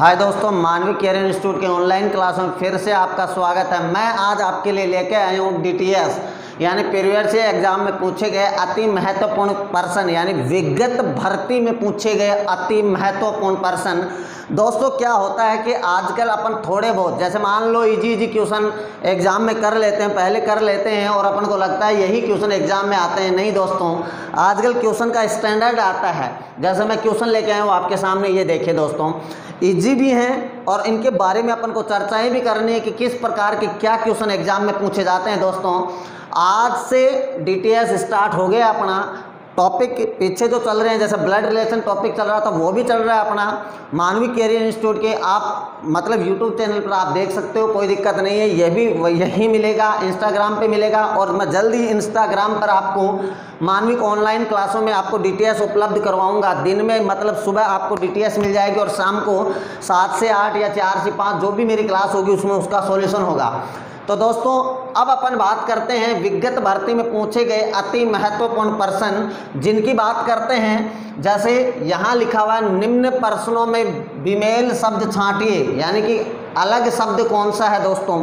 हाय दोस्तों, मानवी career institute के ऑनलाइन क्लास में फिर से आपका स्वागत है। मैं आज आपके लिए लेके आया हूँ डीटीएस यानी प्रीवियस ईयर एग्जाम में पूछे गए अति महत्वपूर्ण प्रश्न यानी विगत भर्ती में पूछे गए अति महत्वपूर्ण प्रश्न। दोस्तों क्या होता है कि आजकल अपन थोड़े बहुत जैसे मान लो इजी क्वेश्चन एग्जाम में कर लेते हैं, पहले कर लेते हैं और अपन को लगता है यही क्वेश्चन एग्जाम में आते हैं। नहीं दोस्तों, आजकल क्वेश्चन का स्टैंडर्ड आता है। जैसे मैं क्वेश्चन लेके आया हूँ आपके सामने, ये देखिए दोस्तों, इजी भी हैं और इनके बारे में अपन को चर्चाएं भी करनी है कि किस प्रकार के क्या क्वेश्चन एग्जाम में पूछे जाते हैं। दोस्तों आज से डीटीएस स्टार्ट हो गया अपना टॉपिक। पीछे जो चल रहे हैं जैसे ब्लड रिलेशन टॉपिक चल रहा था वो भी चल रहा है अपना मानवी कैरियर इंस्टीट्यूट के। आप मतलब यूट्यूब चैनल पर आप देख सकते हो, कोई दिक्कत नहीं है। ये भी यही मिलेगा, इंस्टाग्राम पे मिलेगा और मैं जल्द ही इंस्टाग्राम पर आपको मानवी ऑनलाइन क्लासों में आपको डीटीएस उपलब्ध करवाऊंगा। दिन में मतलब सुबह आपको डीटीएस मिल जाएगी और शाम को 7 से 8 या 4 से 5 जो भी मेरी क्लास होगी उसमें उसका सॉल्यूशन होगा। तो दोस्तों अब अपन बात करते हैं विगत भर्ती में पूछे गए अति महत्वपूर्ण प्रश्न जिनकी बात करते हैं। जैसे यहाँ लिखा हुआ है, निम्न प्रश्नों में विमेल शब्द छांटिए, यानी कि अलग शब्द कौन सा है दोस्तों।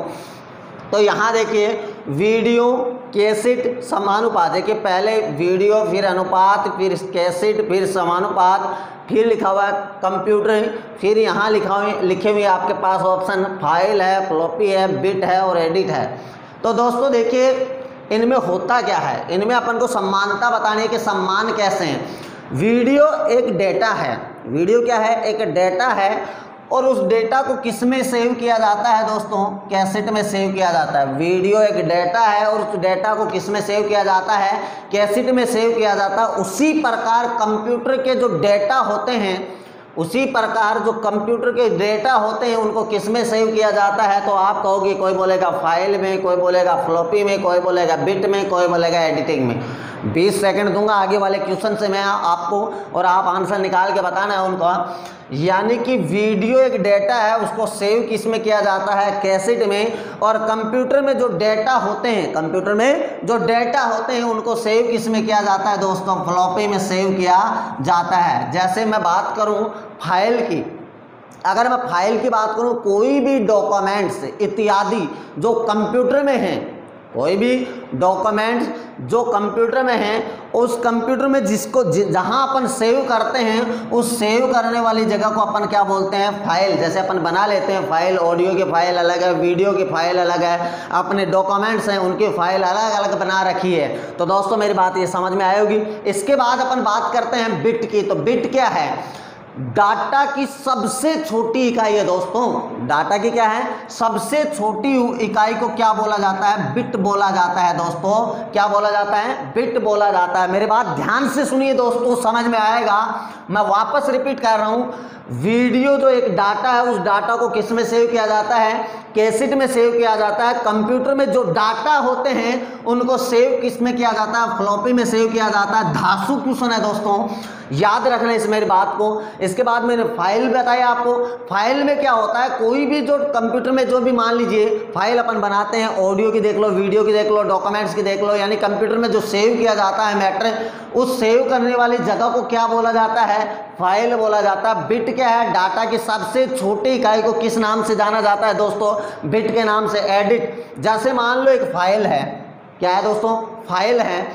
तो यहाँ देखिए वीडियो कैसेट समानुपात, देखिए पहले वीडियो फिर अनुपात फिर कैसेट फिर समानुपात, फिर लिखा हुआ है कंप्यूटर, फिर यहाँ लिखे हुए आपके पास ऑप्शन फाइल है, फ्लॉपी है, बिट है और एडिट है। तो दोस्तों देखिए इनमें होता क्या है, इनमें अपन को समानता बतानी है कि सम्मान कैसे हैं। वीडियो एक डेटा है, वीडियो क्या है, एक डेटा है और उस डेटा को किस में सेव किया जाता है दोस्तों, कैसेट में सेव किया जाता है। वीडियो एक डेटा है और उस डेटा को किस में सेव किया जाता है, कैसेट में सेव किया जाता है। उसी प्रकार कंप्यूटर के जो डेटा होते हैं, उसी प्रकार जो कंप्यूटर के डेटा होते हैं उनको किस में सेव किया जाता है। तो आप कहोगे, कोई बोलेगा फाइल में, कोई बोलेगा फ्लॉपी में, कोई बोलेगा बिट में, कोई बोलेगा एडिटिंग में। 20 सेकंड दूंगा आगे वाले क्वेश्चन से मैं आपको और आप आंसर निकाल के बताना है उनका। यानी कि वीडियो एक डेटा है, उसको सेव किस में किया जाता है, कैसेट में। और कंप्यूटर में जो डेटा होते हैं, कंप्यूटर में जो डेटा होते हैं उनको सेव किस में किया जाता है दोस्तों, फ्लॉपी में सेव किया जाता है। जैसे मैं बात करूं फाइल की, अगर मैं फाइल की बात करूं, कोई भी डॉक्यूमेंट्स इत्यादि जो कंप्यूटर में हैं, कोई भी डॉक्यूमेंट्स जो कंप्यूटर में हैं, उस कंप्यूटर में जिसको जहां अपन सेव करते हैं उस सेव करने वाली जगह को अपन क्या बोलते हैं, फाइल। जैसे अपन बना लेते हैं फाइल, ऑडियो की फाइल अलग है, वीडियो की फाइल अलग है, अपने डॉक्यूमेंट्स हैं उनकी फाइल अलग अलग बना रखी है। तो दोस्तों मेरी बात ये समझ में आई होगी। इसके बाद अपन बात करते हैं बिट की। तो बिट क्या है, डाटा की सबसे छोटी इकाई है दोस्तों। डाटा की क्या है, सबसे छोटी इकाई को क्या बोला जाता है, बिट बोला जाता है दोस्तों। क्या बोला जाता है, बिट बोला जाता है। मेरी बात ध्यान से सुनिए दोस्तों, समझ में आएगा। मैं वापस रिपीट कर रहा हूं, वीडियो जो एक डाटा है उस डाटा को किस में सेव किया जाता है, कैसेट में सेव किया जाता है। कंप्यूटर में जो डाटा होते हैं उनको सेव किस में किया जाता है, फ्लॉपी में सेव किया जाता है। धांसू क्वेश्चन है दोस्तों, याद रखना इस मेरी बात को। इसके बाद मैंने फाइल बताया आपको। फाइल में क्या होता है, कोई भी जो कंप्यूटर में जो भी मान लीजिए फाइल अपन बनाते हैं, ऑडियो की देख लो, वीडियो की देख लो, डॉक्यूमेंट्स की देख लो, यानी कंप्यूटर में जो सेव किया जाता है मैटर, उस सेव करने वाली जगह को क्या बोला जाता है, फाइल बोला जाता है। बिट क्या है, डाटा की सबसे छोटी इकाई को किस नाम से जाना जाता है दोस्तों, बिट के नाम से, एडिट। जैसे मान लो एक फाइल है, क्या है दोस्तों, फाइल है,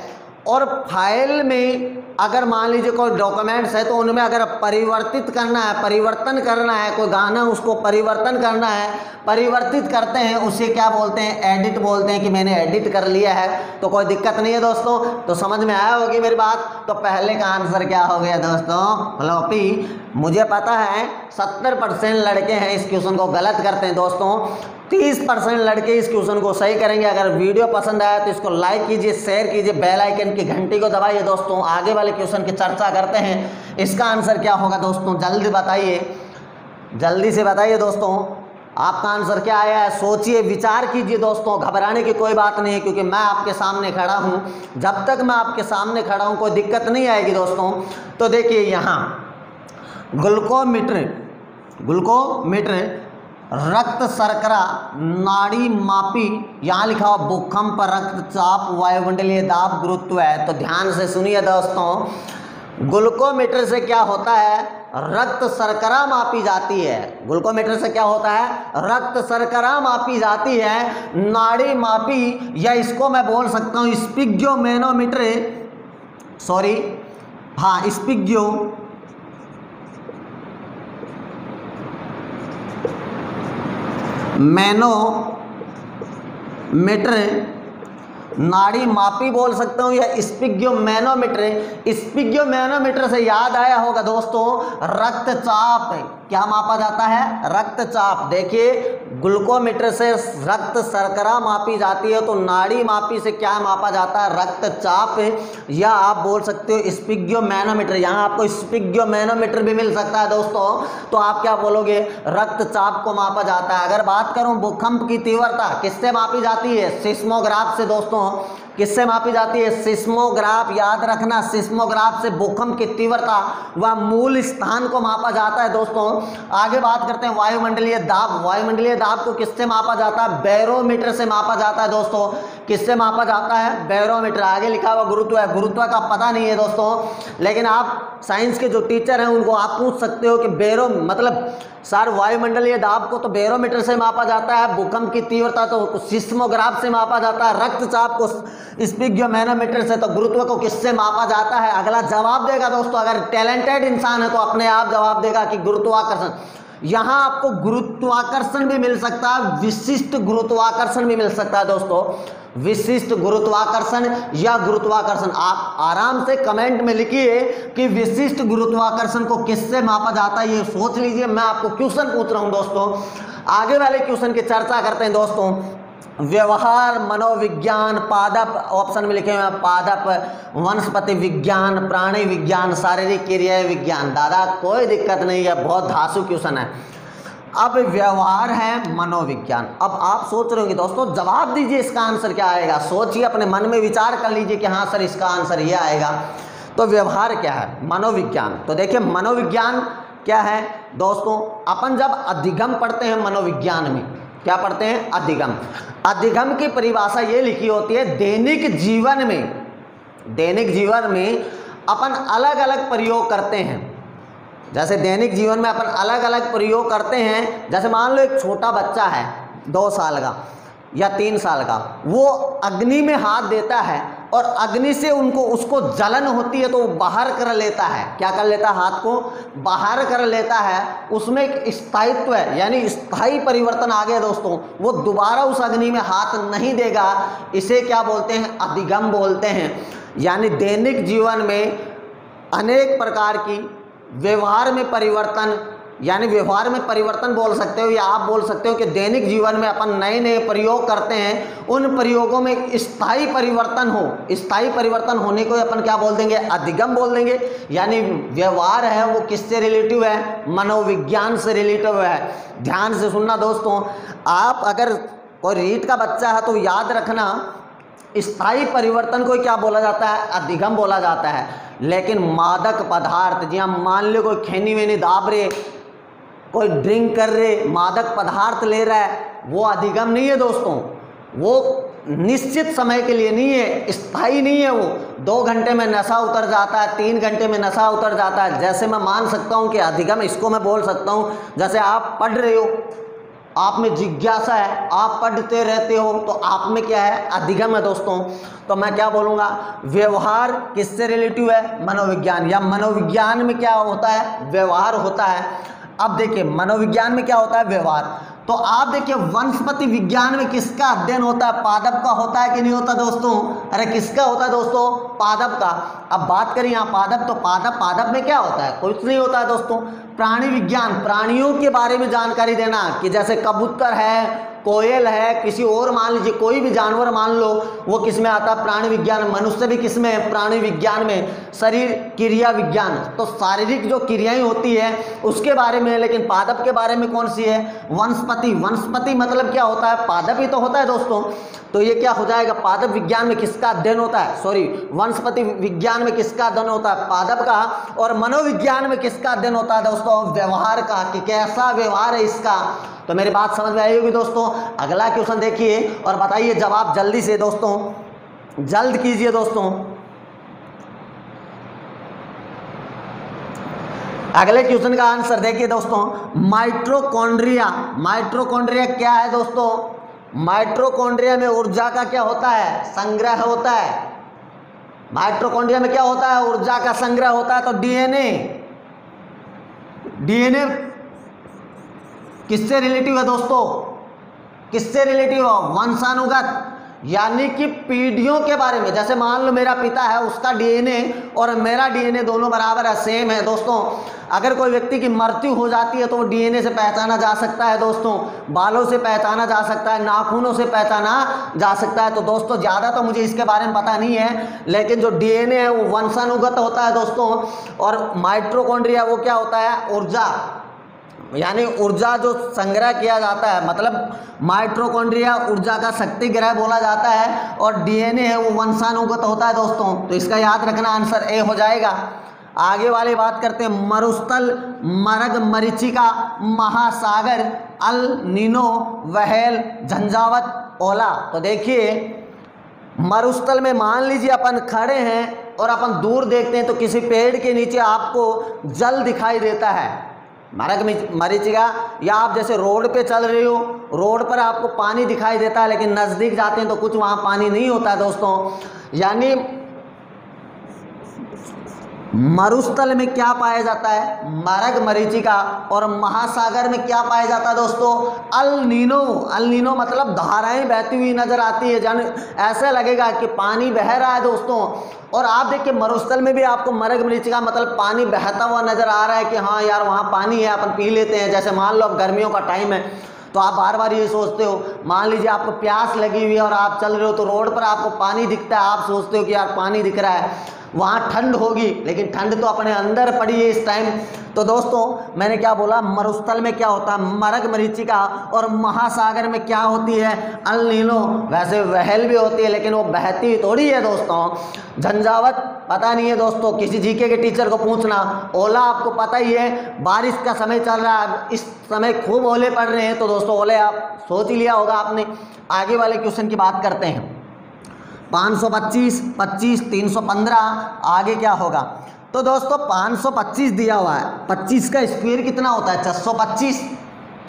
और फाइल में अगर मान लीजिए कोई डॉक्यूमेंट्स है तो उनमें अगर परिवर्तित करना है, परिवर्तन करना है, कोई गाना उसको परिवर्तन करना है, परिवर्तित करते हैं, उसे क्या बोलते हैं, एडिट बोलते हैं कि मैंने एडिट कर लिया है। तो कोई दिक्कत नहीं है दोस्तों, तो समझ में आया होगी मेरी बात। तो पहले का आंसर क्या हो गया दोस्तों, फ्लॉपी। मुझे पता है 70% लड़के हैं इस क्वेश्चन को गलत करते हैं दोस्तों, 30% लड़के इस क्वेश्चन को सही करेंगे। अगर वीडियो पसंद आया तो इसको लाइक कीजिए, शेयर कीजिए, बेल आइकन की घंटी को दबाइए दोस्तों। आगे वाले क्वेश्चन की चर्चा करते हैं। इसका आंसर क्या होगा दोस्तों, जल्दी बताइए, जल्दी से बताइए दोस्तों, आपका आंसर क्या आया है। सोचिए, विचार कीजिए दोस्तों, घबराने की कोई बात नहीं है क्योंकि मैं आपके सामने खड़ा हूं। जब तक मैं आपके सामने खड़ा हूं कोई दिक्कत नहीं आएगी दोस्तों। तो देखिए यहाँ ग्लूकोमीटर, ग्लूकोमीटर, रक्त शर्करा, नाड़ी मापी, यहाँ लिखा हुआ भूकंप, रक्तचाप, वायुमंडलीय दाब, गुरुत्व है। तो ध्यान से सुनिए दोस्तों, ग्लूकोमीटर से क्या होता है, रक्त शर्करा मापी जाती है। ग्लूकोमीटर से क्या होता है, रक्त शर्करा मापी जाती है। नाड़ी मापी, या इसको मैं बोल सकता हूँ स्पिग्योमेनोमीटर, सॉरी हाँ मैनोमीटर, नाड़ी मापी बोल सकता हूँ, या स्पिग्योमेनोमीटर। स्पिग्योमेनोमीटर से याद आया होगा दोस्तों, रक्तचाप क्या मापा जाता है, रक्तचाप। देखिए ग्लूकोमीटर से रक्त शर्करा मापी जाती है, तो नाड़ी मापी से क्या मापा जाता है, रक्तचाप, या आप बोल सकते हो स्पिग्योमेनोमीटर। यहाँ आपको स्पिग्योमेनोमीटर भी मिल सकता है दोस्तों, तो आप क्या बोलोगे, रक्तचाप को मापा जाता है। अगर बात करूं भूकंप की तीव्रता किससे मापी जाती है, सिस्मोग्राफ से दोस्तों। किससे मापी जाती है, सिस्मोग्राफ। याद रखना, सिस्मोग्राफ से भूकंप की तीव्रता व मूल स्थान को मापा जाता है दोस्तों। आगे बात करते हैं वायुमंडलीय दाब। वायुमंडलीय दाब को किससे मापा जाता है, बैरोमीटर से मापा जाता है दोस्तों। किससे मापा जाता है, बैरोमीटर। आगे लिखा हुआ गुरुत्व है, गुरुत्व का पता नहीं है दोस्तों, लेकिन आप साइंस के जो टीचर हैं उनको आप पूछ सकते हो कि बैरो मतलब सर वायुमंडलीय दाब को तो बैरोमीटर से मापा जाता है, भूकंप की तीव्रता तो सिस्मोग्राफ से मापा जाता है, रक्तचाप को स्पिग्योमेनोमीटर से, तो गुरुत्व को किससे मापा जाता है। अगला जवाब देगा दोस्तों, अगर टैलेंटेड इंसान है तो अपने आप जवाब देगा कि गुरुत्वाकर्षण। यहाँ आपको गुरुत्वाकर्षण भी मिल सकता है, विशिष्ट गुरुत्वाकर्षण भी मिल सकता है दोस्तों, विशिष्ट गुरुत्वाकर्षण या गुरुत्वाकर्षण। आप आराम से कमेंट में लिखिए कि विशिष्ट गुरुत्वाकर्षण को किससे मापा जाता है, ये सोच लीजिए। मैं आपको क्वेश्चन पूछ रहा हूँ दोस्तों। आगे वाले क्वेश्चन की चर्चा करते हैं दोस्तों। व्यवहार, मनोविज्ञान, पादप, ऑप्शन में लिखे हुए हैं पादप, वनस्पति विज्ञान, प्राणी विज्ञान, शारीरिक क्रिया विज्ञान। दादा कोई दिक्कत नहीं है, बहुत धांसू क्वेश्चन है। अब व्यवहार है मनोविज्ञान। अब आप सोच रहे होंगे दोस्तों, जवाब दीजिए इसका आंसर क्या आएगा। सोचिए, अपने मन में विचार कर लीजिए कि हाँ सर इसका आंसर ये आएगा। तो व्यवहार क्या है, मनोविज्ञान। तो देखिए मनोविज्ञान क्या है दोस्तों, अपन जब अधिगम पढ़ते हैं मनोविज्ञान में, क्या पढ़ते हैं, अधिगम। अधिगम की परिभाषा ये लिखी होती है, दैनिक जीवन में अपन अलग अलग प्रयोग करते हैं। जैसे दैनिक जीवन में अपन अलग अलग प्रयोग करते हैं। जैसे मान लो एक छोटा बच्चा है 2 साल का या 3 साल का, वो अग्नि में हाथ देता है और अग्नि से उसको जलन होती है तो वो बाहर कर लेता है। क्या कर लेता है, हाथ को बाहर कर लेता है। उसमें एक स्थायित्व है, यानी स्थायी परिवर्तन आ गया दोस्तों। वो दोबारा उस अग्नि में हाथ नहीं देगा। इसे क्या बोलते हैं, अधिगम बोलते हैं। यानी दैनिक जीवन में अनेक प्रकार की व्यवहार में परिवर्तन, यानी व्यवहार में परिवर्तन बोल सकते हो, या आप बोल सकते हो कि दैनिक जीवन में अपन नए नए प्रयोग करते हैं। उन प्रयोगों में स्थायी परिवर्तन हो, स्थायी परिवर्तन होने को अपन क्या बोल देंगे, अधिगम बोल देंगे। यानी व्यवहार है वो किससे रिलेटिव है, मनोविज्ञान से रिलेटिव है। ध्यान से सुनना दोस्तों, आप अगर कोई रीट का बच्चा है तो याद रखना, स्थायी परिवर्तन को क्या बोला जाता है, अधिगम बोला जाता है। लेकिन मादक पदार्थ, जी हाँ, मान लो कोई खैनी वेनी दाब रहे, कोई ड्रिंक कर रहे, मादक पदार्थ ले रहा है, वो अधिगम नहीं है दोस्तों। वो निश्चित समय के लिए नहीं है, स्थायी नहीं है। वो 2 घंटे में नशा उतर जाता है, 3 घंटे में नशा उतर जाता है। जैसे मैं मान सकता हूँ कि अधिगम, इसको मैं बोल सकता हूँ, जैसे आप पढ़ रहे हो, आप में जिज्ञासा है, आप पढ़ते रहते हो, तो आप में क्या है, अधिगम है दोस्तों। तो मैं क्या बोलूँगा, व्यवहार किससे रिलेटिव है, मनोविज्ञान। या मनोविज्ञान में क्या होता है, व्यवहार होता है। अब देखिए मनोविज्ञान में क्या होता है, व्यवहार। तो आप देखिए वनस्पति विज्ञान में किसका अध्ययन होता है, पादप का होता है कि नहीं होता दोस्तों। अरे किसका होता है दोस्तों, पादप का। अब बात करें यहाँ पादप, तो पादप में क्या होता है, कुछ नहीं होता है दोस्तों। प्राणी विज्ञान, प्राणियों के बारे में जानकारी देना, कि जैसे कबूतर है, कोयल है, किसी और मान लीजिए कोई भी जानवर मान लो, वो किस में आता है, प्राणी विज्ञान। मनुष्य भी किस में है, प्राणी विज्ञान में। शरीर क्रिया विज्ञान, तो शारीरिक जो क्रियाएं होती है उसके बारे में। लेकिन पादप के बारे में कौन सी है, वनस्पति। वनस्पति मतलब क्या होता है, पादप ही तो होता है दोस्तों। तो ये क्या हो जाएगा, पादप विज्ञान में किसका अध्ययन होता है, सॉरी वनस्पति विज्ञान में किसका अध्ययन होता है, पादप का। और मनोविज्ञान में किसका अध्ययन होता है दोस्तों, व्यवहार का, कि कैसा व्यवहार है इसका। तो मेरी बात समझ में आई होगी दोस्तों। अगला क्वेश्चन देखिए और बताइए जवाब जल्दी से दोस्तों, जल्द कीजिए दोस्तों। अगले क्वेश्चन का आंसर देखिए दोस्तों, माइटोकॉन्ड्रिया। माइटोकॉन्ड्रिया क्या है दोस्तों? माइटोकॉन्ड्रिया में ऊर्जा का क्या होता है? संग्रह होता है। माइटोकॉन्ड्रिया में क्या होता है? ऊर्जा का संग्रह होता है। तो डीएनए, डीएनए किससे रिलेटिव है दोस्तों? किससे रिलेटिव है? वंशानुगत, यानी कि पीढ़ियों के बारे में। जैसे मान लो मेरा पिता है, उसका डीएनए और मेरा डीएनए दोनों बराबर है, सेम है दोस्तों। अगर कोई व्यक्ति की मृत्यु हो जाती है तो वो डीएनए से पहचाना जा सकता है दोस्तों, बालों से पहचाना जा सकता है, नाखूनों से पहचाना जा सकता है। तो दोस्तों ज़्यादा तो मुझे इसके बारे में पता नहीं है, लेकिन जो डीएनए है वो वंशानुगत होता है दोस्तों। और माइटोकॉन्ड्रिया वो क्या होता है? ऊर्जा, यानी ऊर्जा जो संग्रह किया जाता है, मतलब माइटोकॉन्ड्रिया ऊर्जा का शक्ति ग्रह बोला जाता है, और डीएनए है वो वंशानुगत होता है दोस्तों। तो इसका याद रखना, आंसर ए हो जाएगा। आगे वाली बात करते हैं, मरुस्थल, मरग मरीचिका, महासागर, अल नीनो, वहेल, झंझावत, ओला। तो देखिए मरुस्थल में मान लीजिए अपन खड़े हैं और अपन दूर देखते हैं तो किसी पेड़ के नीचे आपको जल दिखाई देता है, मरग मरीचिका। या आप जैसे रोड पे चल रहे हो, रोड पर आपको पानी दिखाई देता है, लेकिन नज़दीक जाते हैं तो कुछ वहाँ पानी नहीं होता है दोस्तों। यानी मरुस्थल में क्या पाया जाता है? मरग मरीचिका। और महासागर में क्या पाया जाता है दोस्तों? El Nino. अल नीनो मतलब धाराएं बहती हुई नजर आती है, जान ऐसा लगेगा कि पानी बह रहा है दोस्तों। और आप देखिए मरुस्थल में भी आपको मरग मरीचिका मतलब पानी बहता हुआ नजर आ रहा है कि हाँ यार वहाँ पानी है, अपन पी लेते हैं। जैसे मान लो अब गर्मियों का टाइम है तो आप बार बार ये सोचते हो, मान लीजिए आपको प्यास लगी हुई है और आप चल रहे हो तो रोड पर आपको पानी दिखता है, आप सोचते हो कि यार पानी दिख रहा है, वहाँ ठंड होगी, लेकिन ठंड तो अपने अंदर पड़ी है इस टाइम। तो दोस्तों मैंने क्या बोला, मरुस्थल में क्या होता है? मरग मरीचिका। और महासागर में क्या होती है? El Nino. वैसे वहेल भी होती है लेकिन वो बहती थोड़ी है दोस्तों। झंझावत पता नहीं है दोस्तों, किसी जीके के टीचर को पूछना। ओला आपको पता ही है, बारिश का समय चल रहा है, इस समय खूब ओले पड़ रहे हैं, तो दोस्तों ओले आप सोच ही लिया होगा आपने। आगे वाले क्वेश्चन की बात करते हैं, 525, 25, 315, आगे क्या होगा? तो दोस्तों 525 दिया हुआ है, 25 का स्क्वायर कितना होता है? 625।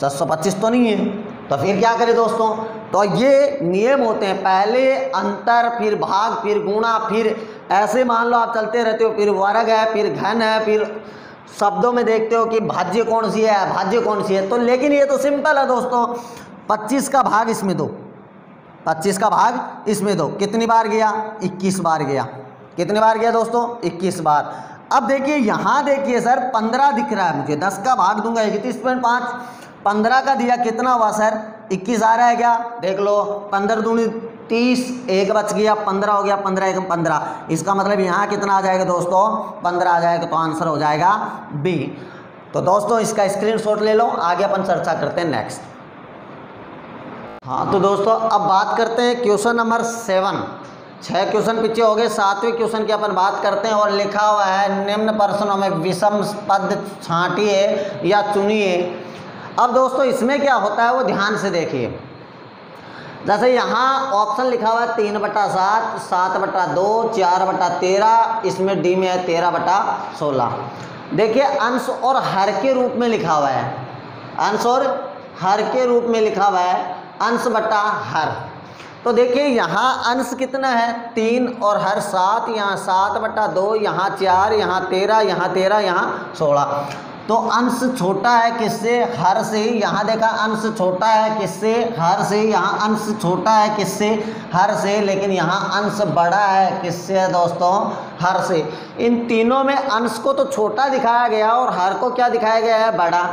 625 तो नहीं है, तो फिर क्या करें दोस्तों? तो ये नियम होते हैं, पहले अंतर, फिर भाग, फिर गुणा, फिर ऐसे मान लो आप चलते रहते हो, फिर वर्ग है, फिर घन है, फिर शब्दों में देखते हो कि भाज्य कौन सी है, भाज्य कौन सी है। तो लेकिन ये तो सिंपल है दोस्तों, 25 का भाग इसमें दो, 25 का भाग इसमें दो। कितनी बार गया? 21 बार गया। कितनी बार गया दोस्तों? 21 बार। अब देखिए यहाँ देखिए सर 15 दिख रहा है मुझे, 10 का भाग दूंगा 31.5, 15 का दिया कितना हुआ सर? 21 आ रहा है क्या? देख लो, 15 दूनी 30, एक बच गया, 15 हो गया, 15 एक 15। इसका मतलब यहाँ कितना आ जाएगा दोस्तों? 15 आ जाएगा। तो आंसर हो जाएगा बी। तो दोस्तों इसका स्क्रीनशॉट ले लो, आगे अपन चर्चा करते हैं नेक्स्ट। हाँ तो दोस्तों अब बात करते हैं क्वेश्चन नंबर 7। 6 क्वेश्चन पीछे हो गए, 7वें क्वेश्चन की अपन बात करते हैं। और लिखा हुआ है निम्न प्रश्नों में विषम पद छांटिए या चुनिए। अब दोस्तों इसमें क्या होता है वो ध्यान से देखिए। जैसे यहाँ ऑप्शन लिखा हुआ है 3/7, 7/2, 4/13, इसमें डी में है 13/16। देखिए अंश और हर के रूप में लिखा हुआ है, अंश और हर के रूप में लिखा हुआ है, अंश बटा हर। तो देखिए यहाँ अंश कितना है? 3 और हर 7, यहाँ 7/2, यहाँ 4, यहाँ 13, यहाँ 13, यहाँ 16। तो अंश छोटा है किससे? हर से। यहाँ देखा अंश छोटा है किससे? हर से। यहाँ अंश छोटा है किससे? हर से। लेकिन यहाँ अंश बड़ा है किससे दोस्तों? हर से। इन तीनों में अंश को तो छोटा दिखाया गया और हर को क्या दिखाया गया है? बड़ा।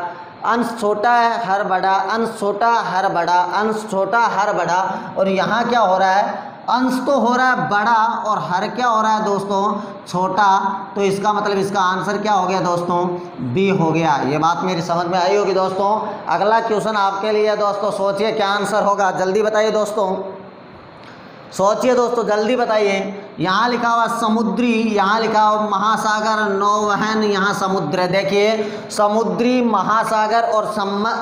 अंश छोटा है, हर बड़ा, अंश छोटा, हर बड़ा, अंश छोटा, हर बड़ा। और यहाँ क्या हो रहा है? अंश तो हो रहा है बड़ा और हर क्या हो रहा है दोस्तों? छोटा। तो इसका मतलब इसका आंसर क्या हो गया दोस्तों? बी हो गया। ये बात मेरी समझ में आई होगी दोस्तों। अगला क्वेश्चन आपके लिए दोस्तों, सोचिए क्या आंसर होगा, जल्दी बताइए दोस्तों, सोचिए दोस्तों, जल्दी बताइए। यहाँ लिखा हुआ समुद्री, यहाँ लिखा हुआ महासागर, नौवहन, यहाँ समुद्र। देखिए समुद्री, महासागर और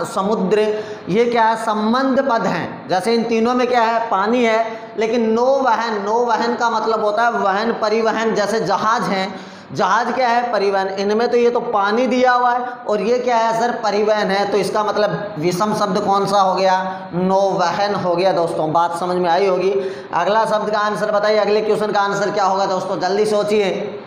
समुद्र ये क्या है? संबंध पद हैं। जैसे इन तीनों में क्या है? पानी है। लेकिन नौवहन, नौवहन का मतलब होता है वहन, परिवहन। जैसे जहाज हैं, जहाज क्या है? परिवहन। इनमें तो ये तो पानी दिया हुआ है और ये क्या है सर? परिवहन है। तो इसका मतलब विषम शब्द कौन सा हो गया? नौवहन हो गया दोस्तों। बात समझ में आई होगी। अगला शब्द का आंसर बताइए, अगले क्वेश्चन का आंसर क्या होगा दोस्तों? जल्दी सोचिए।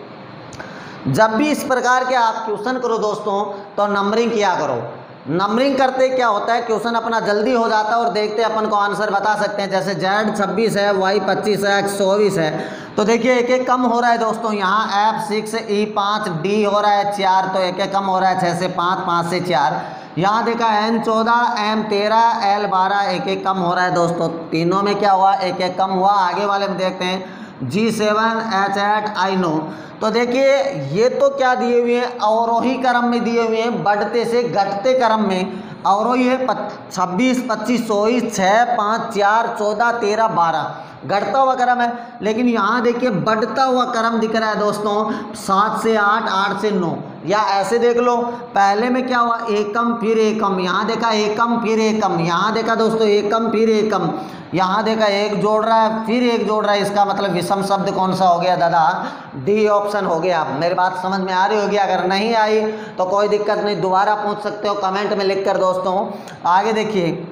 जब भी इस प्रकार के आप क्वेश्चन करो दोस्तों तो नंबरिंग किया करो। नंबरिंग करते क्या होता है, क्वेश्चन अपना जल्दी हो जाता है और देखते अपन को आंसर बता सकते हैं। जैसे Z 26 है, Y 25 है, X 24 है। तो देखिए एक एक कम हो रहा है दोस्तों। यहाँ F 6, E 5, D हो रहा है 4, तो एक एक कम हो रहा है 6 से 5, 5 से 4। यहाँ देखा N 14, M 13, L 12, एक एक कम हो रहा है दोस्तों। तीनों में क्या हुआ? एक एक कम हुआ। आगे वाले में देखते हैं G7, H8, I 9। तो देखिए ये तो क्या दिए हुए हैं? अवरोही क्रम में दिए हुए हैं, बढ़ते से घटते क्रम में। अवरोही है 26, 25, 24, 6, 5, 4, 14, 13, 12, घटता हुआ क्रम है। लेकिन यहाँ देखिए बढ़ता हुआ क्रम दिख रहा है दोस्तों, 7 से 8, 8 से 9। या ऐसे देख लो, पहले में क्या हुआ? एकम फिर एकम, यहाँ देखा एकम फिर एकम, यहाँ देखा दोस्तों एकम फिर एकम, यहाँ देखा एक जोड़ रहा है फिर एक जोड़ रहा है। इसका मतलब विषम शब्द कौन सा हो गया दादा? डी ऑप्शन हो गया। मेरी बात समझ में आ रही होगी। अगर नहीं आई तो कोई दिक्कत नहीं, दोबारा पूछ सकते हो कमेंट में लिख कर दोस्तों। आगे देखिए,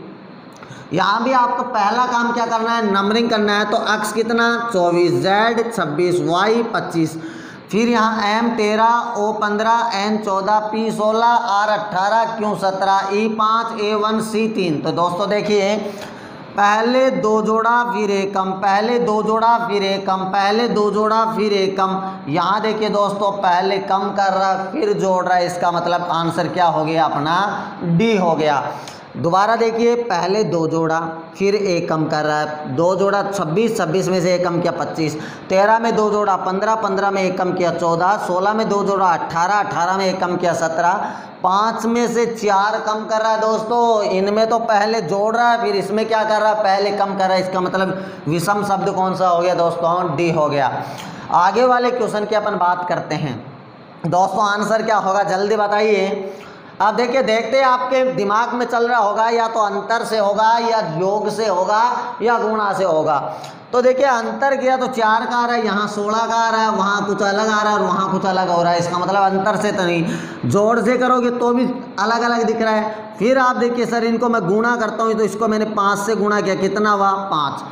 यहाँ भी आपको पहला काम क्या करना है? नंबरिंग करना है। तो अक्स कितना? 24, Z 26, Y 25, फिर यहाँ M 13, O 15, N 14, P 16, R 18, Q 17, E 5, A 1, C 3। तो दोस्तों देखिए पहले दो जोड़ा फिर एकम, पहले दो जोड़ा फिर एकम, पहले दो जोड़ा फिर एकम। यहाँ देखिए दोस्तों पहले कम कर रहा है फिर जोड़ रहा है। इसका मतलब आंसर क्या हो गया अपना? डी हो गया। दोबारा देखिए, पहले दो जोड़ा फिर एक कम कर रहा है। दो जोड़ा 26, 26 में से एक कम किया 25, 13 में दो जोड़ा 15, 15 में एक कम किया 14, 16 में दो जोड़ा 18, 18 में एक कम किया 17, 5 में से 4 कम कर रहा है दोस्तों। इनमें तो पहले जोड़ रहा है फिर इसमें क्या कर रहा है? पहले कम कर रहा है। इसका मतलब विषम शब्द कौन सा हो गया दोस्तों? डी हो गया। आगे वाले क्वेश्चन की अपन बात करते हैं दोस्तों। आंसर क्या होगा जल्दी बताइए। अब देखिए, देखते हैं आपके दिमाग में चल रहा होगा या तो अंतर से होगा या योग से होगा या गुणा से होगा। तो देखिए अंतर किया तो 4 का आ रहा है, यहाँ 16 का आ रहा है, वहाँ कुछ अलग आ रहा है और वहाँ कुछ अलग हो रहा है। इसका मतलब अंतर से तो नहीं, जोड़ से करोगे तो भी अलग अलग दिख रहा है। फिर आप देखिए सर इनको मैं गुणा करता हूँ तो इसको मैंने 5 से गुणा किया, कितना हुआ? 5।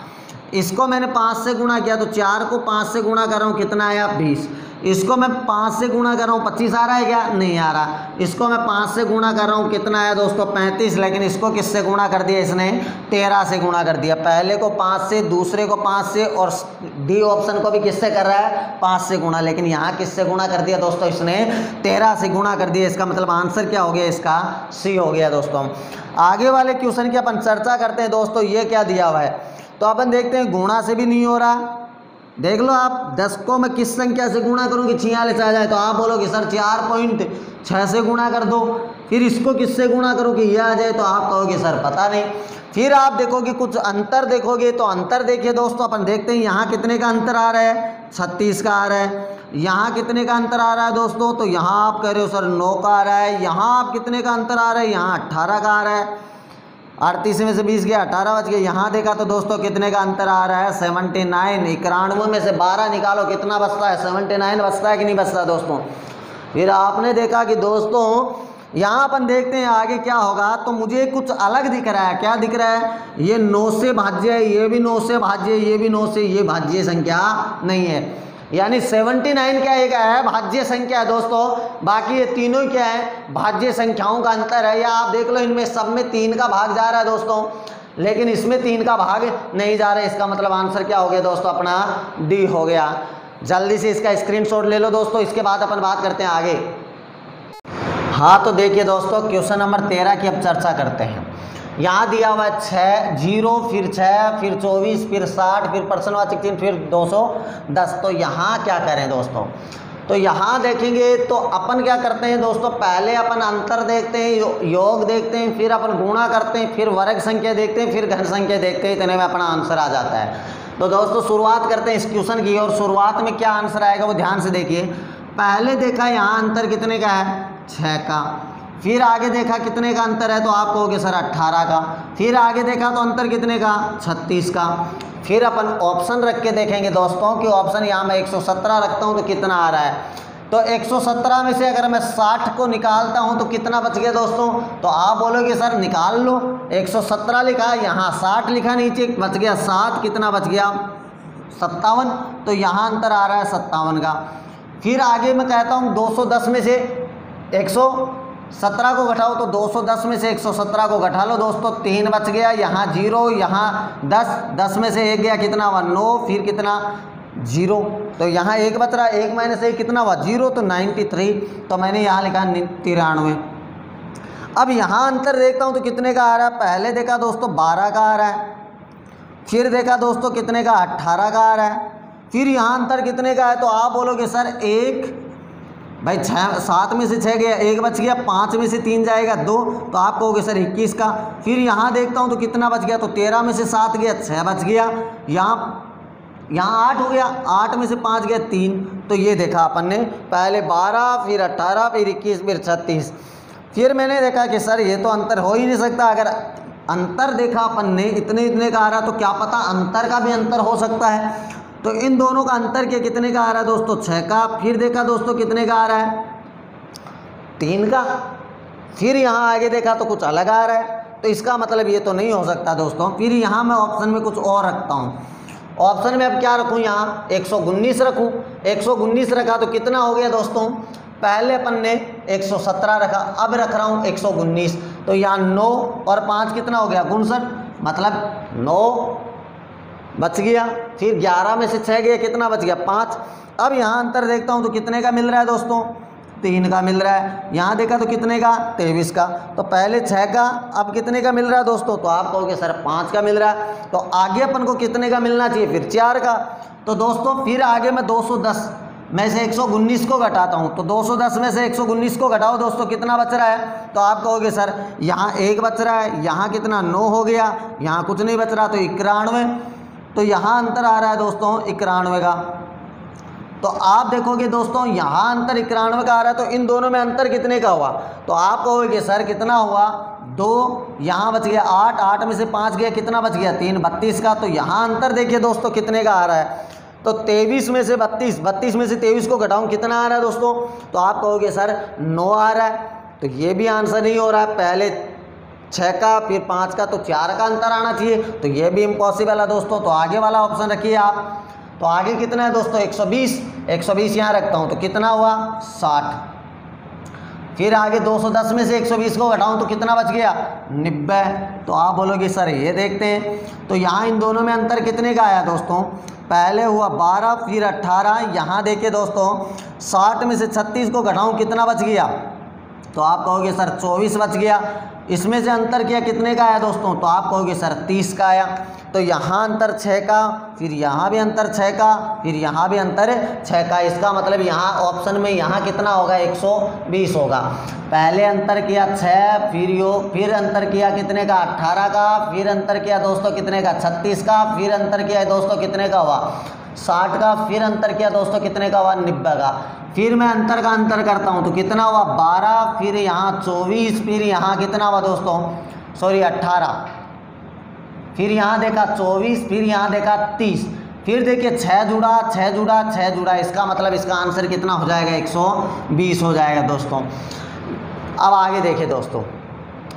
इसको मैंने 5 से गुणा किया तो 4 को 5 से गुणा कर रहा हूँ, कितना आया? 20। इसको मैं 5 से गुणा कर रहा हूँ, 25 आ रहा है क्या? नहीं आ रहा। इसको मैं 5 से गुणा कर रहा हूँ, कितना आया दोस्तों? 35। लेकिन इसको किससे गुणा कर दिया इसने? 13 से गुणा कर दिया। पहले को 5 से, दूसरे को 5 से और डी ऑप्शन को भी किससे कर रहा है? 5 से गुणा। लेकिन यहाँ किससे गुणा कर दिया दोस्तों? इसने 13 से गुणा कर दिया। इसका मतलब आंसर क्या हो गया इसका? सी हो गया दोस्तों। आगे वाले क्वेश्चन की अपन चर्चा करते हैं दोस्तों। ये क्या दिया हुआ है तो अपन देखते हैं, गुणा से भी नहीं हो रहा। देख लो आप, 10 को मैं किस संख्या से गुणा करूँ कि 46 आ जाए? तो आप बोलोगे सर 4.6 से गुणा कर दो। फिर इसको किससे गुणा करूँ कि यह आ जाए? तो आप कहोगे सर पता नहीं। फिर आप देखोगे कुछ अंतर देखोगे तो अंतर देखिए दोस्तों, अपन देखते हैं यहाँ कितने का अंतर आ रहा है? 36 का आ रहा है। यहाँ कितने का अंतर आ रहा है दोस्तों? तो यहाँ आप कह रहे हो सर 9 का आ रहा है। यहाँ आप कितने का अंतर आ रहा है? यहाँ 18 का आ रहा है। 38 में से 20 गया, 18 बच गया। यहाँ देखा तो दोस्तों कितने का अंतर आ रहा है? 79। 91 में से 12 निकालो, कितना बचता है? 79 बचता है कि नहीं बचता दोस्तों? फिर आपने देखा कि दोस्तों यहाँ अपन देखते हैं आगे क्या होगा। तो मुझे कुछ अलग दिख रहा है। क्या दिख रहा है? ये 9 से भाज्य है, ये भी 9 से भाज्य, ये भी 9 से, ये भाज्य संख्या नहीं है। यानी 79 क्या एक है? भाज्य संख्या है दोस्तों। बाकी ये तीनों क्या है? भाज्य संख्याओं का अंतर है। या आप देख लो इनमें सब में 3 का भाग जा रहा है दोस्तों, लेकिन इसमें 3 का भाग नहीं जा रहा है। इसका मतलब आंसर क्या हो गया दोस्तों? अपना डी हो गया। जल्दी से इसका स्क्रीनशॉट ले लो दोस्तों, इसके बाद अपन बात करते हैं आगे। हाँ तो देखिए दोस्तों, क्वेश्चन नंबर 13 की अब चर्चा करते हैं। यहाँ दिया हुआ है 6, 0, फिर 6, फिर 24, फिर 60, फिर प्रश्नवाचक चिन्ह, फिर 210। तो यहाँ क्या करें दोस्तों? तो यहाँ देखेंगे तो अपन क्या करते हैं दोस्तों? पहले अपन अंतर देखते हैं, योग देखते हैं, फिर अपन गुणा करते हैं, फिर वर्ग संख्या देखते हैं, फिर घन संख्या देखते हैं। इतने में अपना आंसर आ जाता है। तो दोस्तों शुरुआत करते हैं इस क्वेश्चन की, और शुरुआत में क्या आंसर आएगा वो ध्यान से देखिए। पहले देखा यहाँ अंतर कितने का है? 6 का। फिर आगे देखा कितने का अंतर है? तो आप कहोगे सर 18 का। फिर आगे देखा तो अंतर कितने का? 36 का। फिर अपन ऑप्शन रख के देखेंगे दोस्तों कि ऑप्शन यहाँ मैं 117 रखता हूँ तो कितना आ रहा है? तो 117 में से अगर मैं 60 को निकालता हूं तो कितना बच गया दोस्तों? तो आप बोलोगे सर निकाल लो, 117 लिखा, यहाँ 60 लिखा, नीचे बच गया 7, कितना बच गया? 57। तो यहाँ अंतर आ रहा है 57 का। फिर आगे मैं कहता हूँ 210 में से 117 को घटाओ, तो 210 में से 117 को घटा लो दोस्तों, 3 बच गया, यहाँ 0, यहाँ 10, 10 में से 1 गया, कितना हुआ? 9, फिर कितना? 0। तो यहाँ 1 बच रहा है, 1 माइनस 1 कितना हुआ? 0, तो 93। तो मैंने यहाँ लिखा 93। अब यहाँ अंतर देखता हूँ तो कितने का आ रहा है? पहले देखा दोस्तों 12 का आ रहा है, फिर देखा दोस्तों कितने का? 18 का आ रहा है, फिर यहाँ अंतर कितने का है? तो आप बोलोगे सर 1, भाई 7 में से 6 गया, 1 बच गया, 5 में से 3 जाएगा 2, तो आप कहोगे सर 21 का। फिर यहाँ देखता हूँ तो कितना बच गया? तो 13 में से 7 गया, 6 बच गया, यहाँ 8 हो गया, 8 में से 5 गया 3। तो ये देखा अपन ने, पहले 12, फिर 18, फिर 21, फिर 36। फिर मैंने देखा कि सर ये तो अंतर हो ही नहीं सकता। अगर अंतर देखा अपन ने इतने का आ रहा, तो क्या पता अंतर का भी अंतर हो सकता है। तो इन दोनों का अंतर के कितने का आ रहा है दोस्तों? 6 का। फिर देखा दोस्तों कितने का आ रहा है? 3 का। फिर यहाँ आगे देखा तो कुछ अलग आ रहा है, तो इसका मतलब ये तो नहीं हो सकता दोस्तों। फिर यहाँ मैं ऑप्शन में कुछ और रखता हूँ। ऑप्शन में अब क्या रखूँ? यहाँ 119 रखूँ। 119 रखा तो कितना हो गया दोस्तों? पहले अपन ने 117 रखा, अब रख रहा हूँ 119। तो यहाँ 9 और 5 कितना हो गया? 59, मतलब 9 बच गया। फिर 11 में से 6 गया, कितना बच गया? 5। अब यहाँ अंतर देखता हूँ तो कितने का मिल रहा है दोस्तों? 3 का मिल रहा है। यहाँ देखा तो कितने का? 23 का। तो पहले 6 का, अब कितने का मिल रहा है दोस्तों? तो आप कहोगे सर 5 का मिल रहा है। तो आगे अपन को कितने का मिलना चाहिए? फिर 4 का। तो दोस्तों फिर आगे मैं 210 में से 119 को घटाता हूँ। तो 210 में से 119 को घटाओ दोस्तों, कितना बच रहा है? तो आप कहोगे सर यहाँ 1 बच रहा है, यहाँ कितना? 9 हो गया, यहाँ कुछ नहीं बच रहा, तो 91। तो यहाँ अंतर आ रहा है दोस्तों 91 का। तो आप देखोगे दोस्तों यहाँ अंतर 91 का आ रहा है, तो इन दोनों में अंतर कितने का हुआ? तो आप कहोगे सर कितना हुआ? 2, यहाँ बच गया 8, 8 में से 5 गया, कितना बच गया? 3, 32 का। तो यहाँ अंतर देखिए दोस्तों कितने का आ रहा है? तो 23 में से 32, 32 में से 23 को घटाऊँ, कितना आ रहा है दोस्तों? तो आप कहोगे सर 9 आ रहा है। तो ये भी आंसर नहीं हो रहा है। पहले 6 का, फिर 5 का, तो 4 का अंतर आना चाहिए, तो ये भी इम्पॉसिबल है दोस्तों। तो आगे वाला ऑप्शन रखिए आप। तो आगे कितना है दोस्तों? 120। 120 यहाँ रखता हूँ तो कितना हुआ? 60। फिर आगे 210 में से 120 को घटाऊँ तो कितना बच गया? 90। तो आप बोलोगे सर ये देखते हैं। तो यहाँ इन दोनों में अंतर कितने का आया दोस्तों? पहले हुआ 12, फिर 18। यहाँ देखिए दोस्तों 60 में से 36 को घटाऊँ, कितना बच गया? तो आप कहोगे सर 24 बच गया। इसमें से अंतर किया कितने का आया दोस्तों? तो आप कहोगे सर 30 का आया। तो यहाँ अंतर 6 का, फिर यहाँ भी अंतर 6 का, फिर यहाँ भी अंतर 6 का। इसका मतलब यहाँ ऑप्शन में यहाँ कितना होगा? 120 होगा। पहले अंतर किया 6, फिर अंतर किया कितने का? 18 का, फिर अंतर किया दोस्तों कितने का? 36 का, फिर अंतर किया दोस्तों कितने का हुआ? 60 का, फिर अंतर किया दोस्तों कितने का हुआ? 90 का। फिर मैं अंतर का अंतर करता हूँ तो कितना हुआ? 12, फिर यहाँ 24, फिर यहाँ कितना हुआ दोस्तों? सॉरी 18, फिर यहाँ देखा 24, फिर यहाँ देखा 30, फिर देखिए 6 जुड़ा 6 जुड़ा 6 जुड़ा। इसका मतलब इसका आंसर कितना हो जाएगा? 120 हो जाएगा दोस्तों। अब आगे देखिए दोस्तों,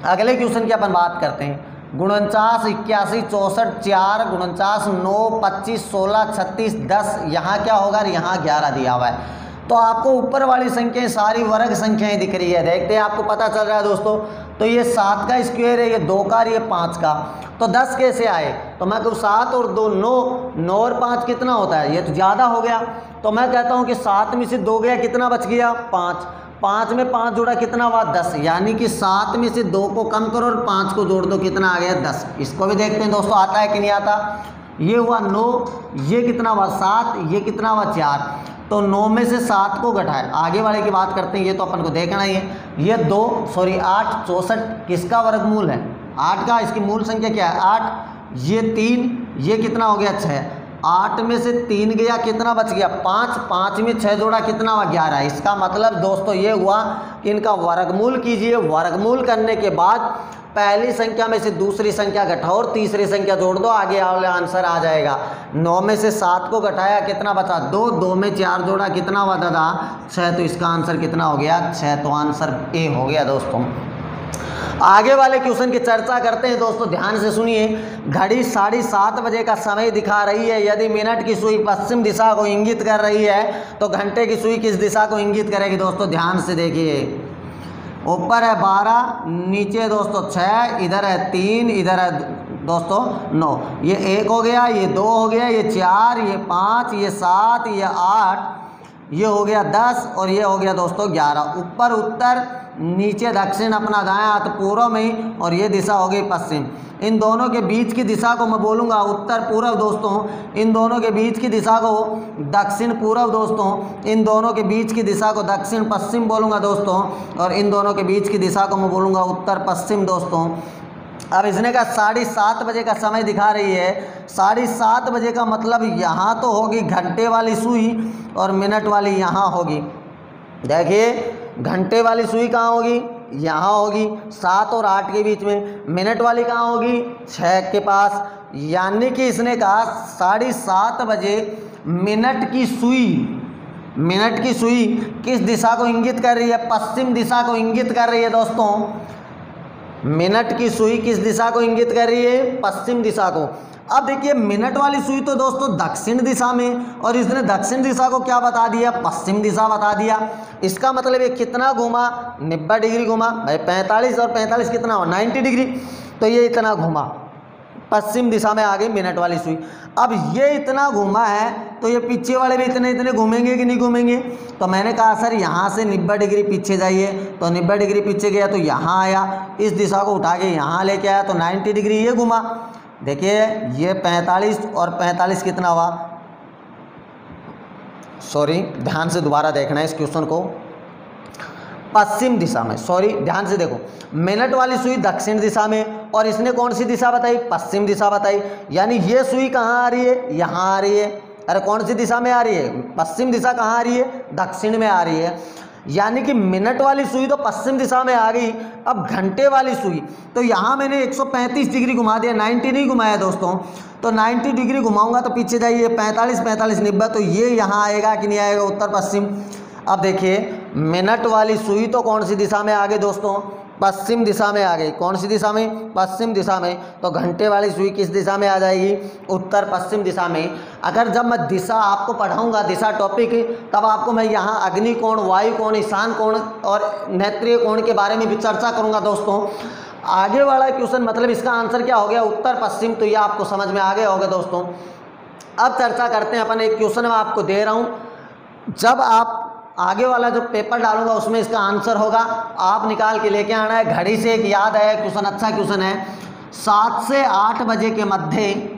अगले क्वेश्चन की अपन बात करते हैं। 49, 81, 64, 4, 49, 9, 25, 16, 36, 10। यहाँ क्या होगा? यहाँ 11 दिया हुआ है। तो आपको ऊपर वाली संख्याएं सारी वर्ग संख्याएं दिख रही है, देखते हैं आपको पता चल रहा है दोस्तों। तो ये 7 का स्क्वायर है, ये 2 का, ये 5 का। तो 10 कैसे आए? तो मैं कहूँ 7 और 2 9, 9 और 5 कितना होता है? ये तो ज़्यादा हो गया। तो मैं कहता हूँ कि 7 में से 2 गया, कितना बच गया? 5। 5 में 5 जोड़ा कितना हुआ? 10। यानी कि 7 में से 2 को कम करो और 5 को जोड़ दो, कितना आ गया? 10। इसको भी देखते हैं दोस्तों आता है कि नहीं आता। ये हुआ 9, ये कितना हुआ? 7, ये कितना हुआ? 4। तो 9 में से 7 को घटाए, आगे वाले की बात करते हैं, ये तो अपन को देखना ही है। ये 8 64 किसका वर्गमूल है? 8 का। इसकी मूल संख्या क्या है? 8। ये 3, ये कितना हो गया? 6। 8 में से 3 गया, कितना बच गया? 5। 5 में 6 जोड़ा, कितना हुआ? 11। इसका मतलब दोस्तों ये हुआ कि इनका वर्गमूल कीजिए, वर्गमूल करने के बाद पहली संख्या में से दूसरी संख्या घटाओ और तीसरी संख्या जोड़ दो, आगे वाला आंसर आ जाएगा। 9 में से 7 को घटाया, कितना बचा 2, 2 में 4 जोड़ा, कितना हुआ दादा 6, तो इसका आंसर कितना हो गया 6, तो आंसर ए हो गया दोस्तों। आगे वाले क्वेश्चन की चर्चा करते हैं दोस्तों, ध्यान से सुनिए। घड़ी 7:30 बजे का समय दिखा रही है, यदि मिनट की सुई पश्चिम दिशा को इंगित कर रही है तो घंटे की सुई किस दिशा को इंगित करेगी दोस्तों, ध्यान से देखिए। ऊपर है 12, नीचे दोस्तों 6, इधर है 3, इधर है दोस्तों 9, ये 1 हो गया, ये 2 हो गया, ये 4, ये 5, ये 7, ये 8, ये हो गया 10 और ये हो गया दोस्तों 11। ऊपर उत्तर, नीचे दक्षिण, अपना दायां हाथ पूर्व में और ये दिशा हो गई पश्चिम। इन दोनों के बीच की दिशा को मैं बोलूँगा उत्तर पूर्व दोस्तों, इन दोनों के बीच की दिशा को दक्षिण पूर्व दोस्तों, इन दोनों के बीच की दिशा को दक्षिण पश्चिम बोलूँगा दोस्तों, और इन दोनों के बीच की दिशा को मैं बोलूँगा उत्तर पश्चिम दोस्तों। अब इसने कहा 7:30 बजे का समय दिखा रही है, 7:30 बजे का मतलब यहाँ तो होगी घंटे वाली सुई और मिनट वाली यहाँ होगी। देखिए घंटे वाली सुई कहाँ होगी, यहाँ होगी 7 और 8 के बीच में। मिनट वाली कहाँ होगी 6 के पास। यानी कि इसने कहा 7:30 बजे मिनट की सुई किस दिशा को इंगित कर रही है, पश्चिम दिशा को इंगित कर रही है दोस्तों। मिनट की सुई किस दिशा को इंगित कर रही है, पश्चिम दिशा को। अब देखिए मिनट वाली सुई तो दोस्तों दक्षिण दिशा में, और इसने दक्षिण दिशा को क्या बता दिया, पश्चिम दिशा बता दिया। इसका मतलब ये कितना घूमा, 90 डिग्री घूमा भाई। 45 और 45 कितना हो, 90 डिग्री, तो ये इतना घूमा, पश्चिम दिशा में आ गई मिनट वाली सुई। अब ये इतना घूमा है तो ये पीछे वाले भी इतने इतने घूमेंगे कि नहीं घूमेंगे। तो मैंने कहा सर यहाँ से 90 डिग्री पीछे जाइए, तो 90 डिग्री पीछे गया तो यहाँ आया, इस दिशा को उठा के यहाँ लेके आया तो 90 डिग्री ये घुमा। देखिए ये 45 और 45 कितना हुआ, सॉरी ध्यान से दोबारा देखना है इस क्वेश्चन को, पश्चिम दिशा में, सॉरी ध्यान से देखो। मिनट वाली सुई दक्षिण दिशा में और इसने कौन सी दिशा बताई, पश्चिम दिशा बताई। यानी ये सुई कहाँ आ रही है, यहाँ आ रही है। अरे कौन सी दिशा में आ रही है, पश्चिम दिशा कहाँ आ रही है, दक्षिण में आ रही है। यानी कि मिनट वाली सुई तो पश्चिम दिशा में आ गई। अब घंटे वाली सुई तो यहाँ मैंने 135 डिग्री घुमा दिया, 90 नहीं घुमाया दोस्तों। तो 90 डिग्री घुमाऊंगा तो पीछे जाइए 45 45 90, तो ये यहाँ आएगा कि नहीं आएगा, उत्तर पश्चिम। अब देखिए मिनट वाली सुई तो कौन सी दिशा में आ गई दोस्तों, पश्चिम दिशा में आ गई। कौन सी दिशा में, पश्चिम दिशा में। तो घंटे वाली सुई किस दिशा में आ जाएगी, उत्तर पश्चिम दिशा में। अगर जब मैं दिशा आपको पढ़ाऊंगा, दिशा टॉपिक, तब आपको मैं यहाँ अग्नि कोण, वायु कोण, ईशान कोण और नेत्रीय कोण के बारे में भी चर्चा करूँगा दोस्तों। आगे वाला क्वेश्चन मतलब इसका आंसर क्या हो गया, उत्तर पश्चिम। तो ये आपको समझ में आ गया होगा दोस्तों। अब चर्चा करते हैं अपन, एक क्वेश्चन मैं आपको दे रहा हूँ, जब आप आगे वाला जो पेपर डालूंगा उसमें इसका आंसर होगा, आप निकाल के लेके आना है। घड़ी से एक याद है क्वेश्चन, अच्छा क्वेश्चन है। 7 से 8 बजे के मध्य,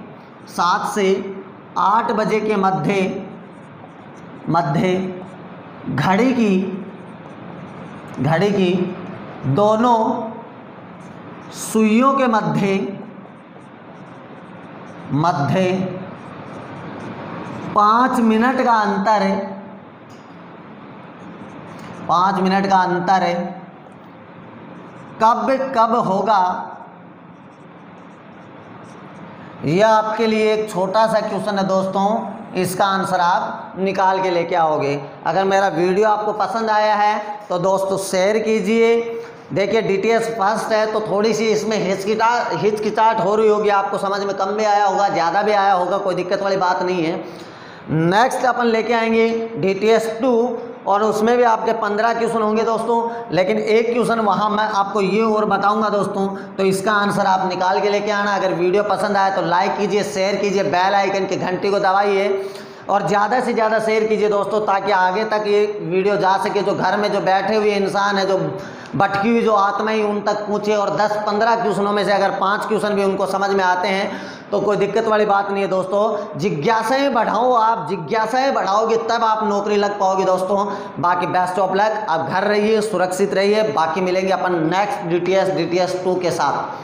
7 से 8 बजे के मध्य घड़ी की दोनों सुइयों के मध्य 5 मिनट का अंतर है, 5 मिनट का अंतर है। कब होगा, यह आपके लिए एक छोटा सा क्वेश्चन है दोस्तों। इसका आंसर आप निकाल के लेके आओगे। अगर मेरा वीडियो आपको पसंद आया है तो दोस्तों शेयर कीजिए। देखिए DTS फर्स्ट है तो थोड़ी सी इसमें हिचकिचाहट हो रही होगी, आपको समझ में कम भी आया होगा, ज़्यादा भी आया होगा, कोई दिक्कत वाली बात नहीं है। नेक्स्ट अपन लेके आएंगे DTS 2 और उसमें भी आपके 15 क्वेश्चन होंगे दोस्तों। लेकिन एक क्वेश्चन वहाँ मैं आपको ये और बताऊंगा दोस्तों, तो इसका आंसर आप निकाल के लेके आना। अगर वीडियो पसंद आए तो लाइक कीजिए, शेयर कीजिए, बेल आइकन की घंटी को दबाइए और ज़्यादा से ज़्यादा शेयर कीजिए दोस्तों, ताकि आगे तक ये वीडियो जा सके। जो घर में जो बैठे हुए इंसान है, जो भटकी हुई जो आत्माएं, उन तक पहुँचे। और 10-15 क्वेश्चनों में से अगर 5 क्वेश्चन भी उनको समझ में आते हैं तो कोई दिक्कत वाली बात नहीं है दोस्तों। जिज्ञासाएं बढ़ाओ, आप जिज्ञासाएं बढ़ाओगे तब आप नौकरी लग पाओगे दोस्तों। बाकी बेस्ट ऑफ लक, आप घर रहिए, सुरक्षित रहिए। बाकी मिलेंगे अपन नेक्स्ट DTS 2 के साथ।